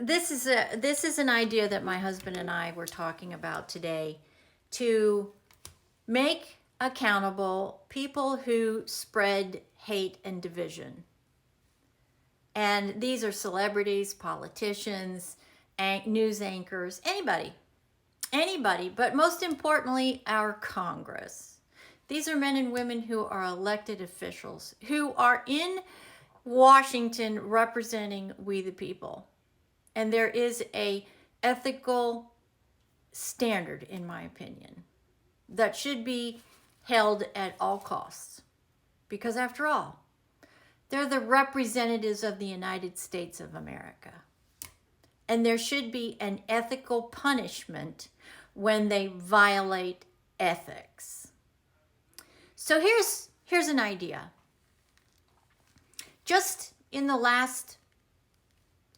this is an idea that my husband and I were talking about today, to make accountable people who spread hate and division. And these are celebrities, politicians, news anchors, anybody, but most importantly, our Congress. These are men and women who are elected officials, who are in Washington representing we the people. And there is a ethical standard, in my opinion, that should be held at all costs. Because after all, they're the representatives of the United States of America. And there should be an ethical punishment when they violate ethics. So here's an idea. Just in the last,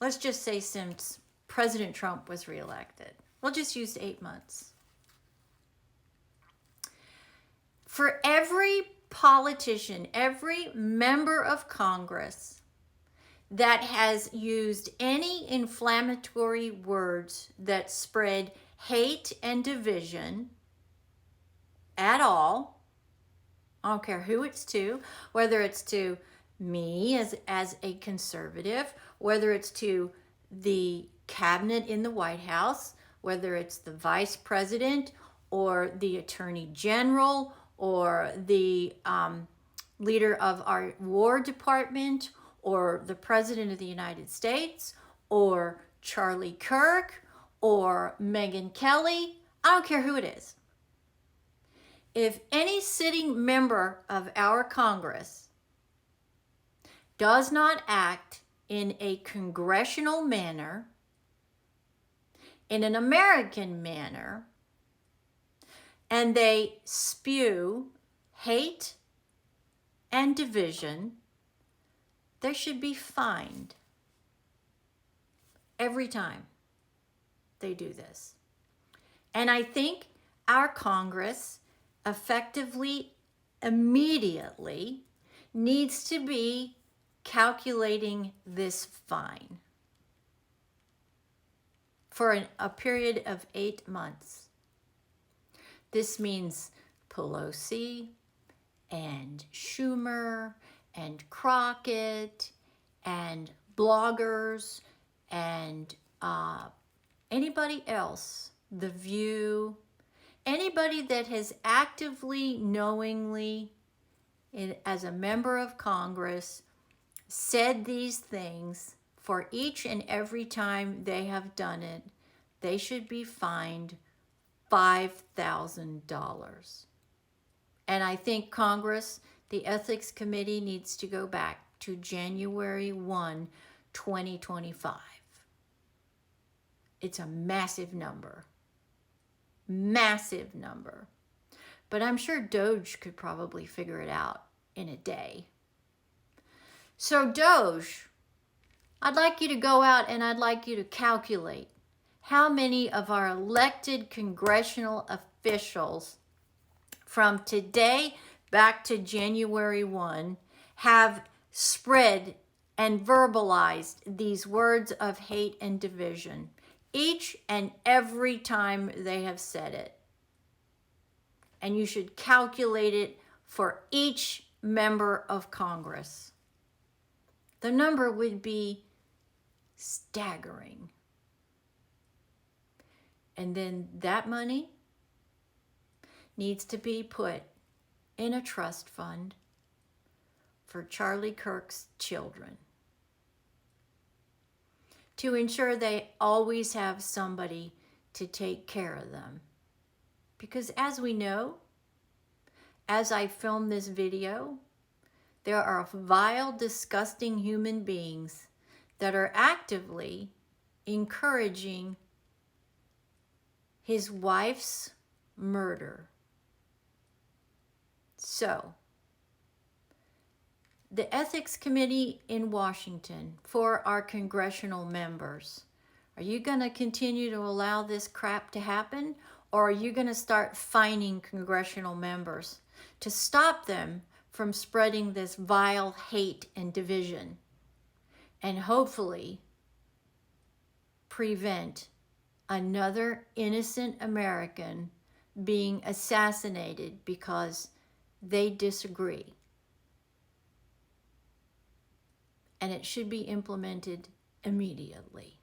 let's just say since President Trump was reelected, we'll just use 8 months. For every politician, every member of Congress that has used any inflammatory words that spread hate and division at all, I don't care who it's to, whether it's to me as a conservative, whether it's to the cabinet in the White House, whether it's the vice president or the attorney general or the leader of our War Department or the president of the United States or Charlie Kirk or Megyn Kelly, I don't care who it is. If any sitting member of our Congress does not act in a congressional manner, in an American manner, and they spew hate and division, they should be fined every time they do this. And I think our Congress effectively, immediately, needs to be calculating this fine for a period of 8 months. This means Pelosi and Schumer and Crockett and bloggers and anybody else, The View, anybody that has actively, knowingly, as a member of Congress, said these things, for each and every time they have done it, they should be fined $5,000. And I think Congress, the Ethics Committee, needs to go back to January 1, 2025. It's a massive number. Massive number. But I'm sure Doge could probably figure it out in a day. So Doge, I'd like you to go out and I'd like you to calculate how many of our elected congressional officials from today back to January 1 have spread and verbalized these words of hate and division each and every time they have said it. And you should calculate it for each member of Congress. The number would be staggering. And then that money needs to be put in a trust fund for Charlie Kirk's children, to ensure they always have somebody to take care of them. Because as we know, as I film this video, there are vile, disgusting human beings that are actively encouraging his wife's murder. So, the Ethics Committee in Washington, for our congressional members, are you going to continue to allow this crap to happen? Or are you going to start fining congressional members to stop them from spreading this vile hate and division? And hopefully, prevent another innocent American being assassinated because they disagree. And it should be implemented immediately.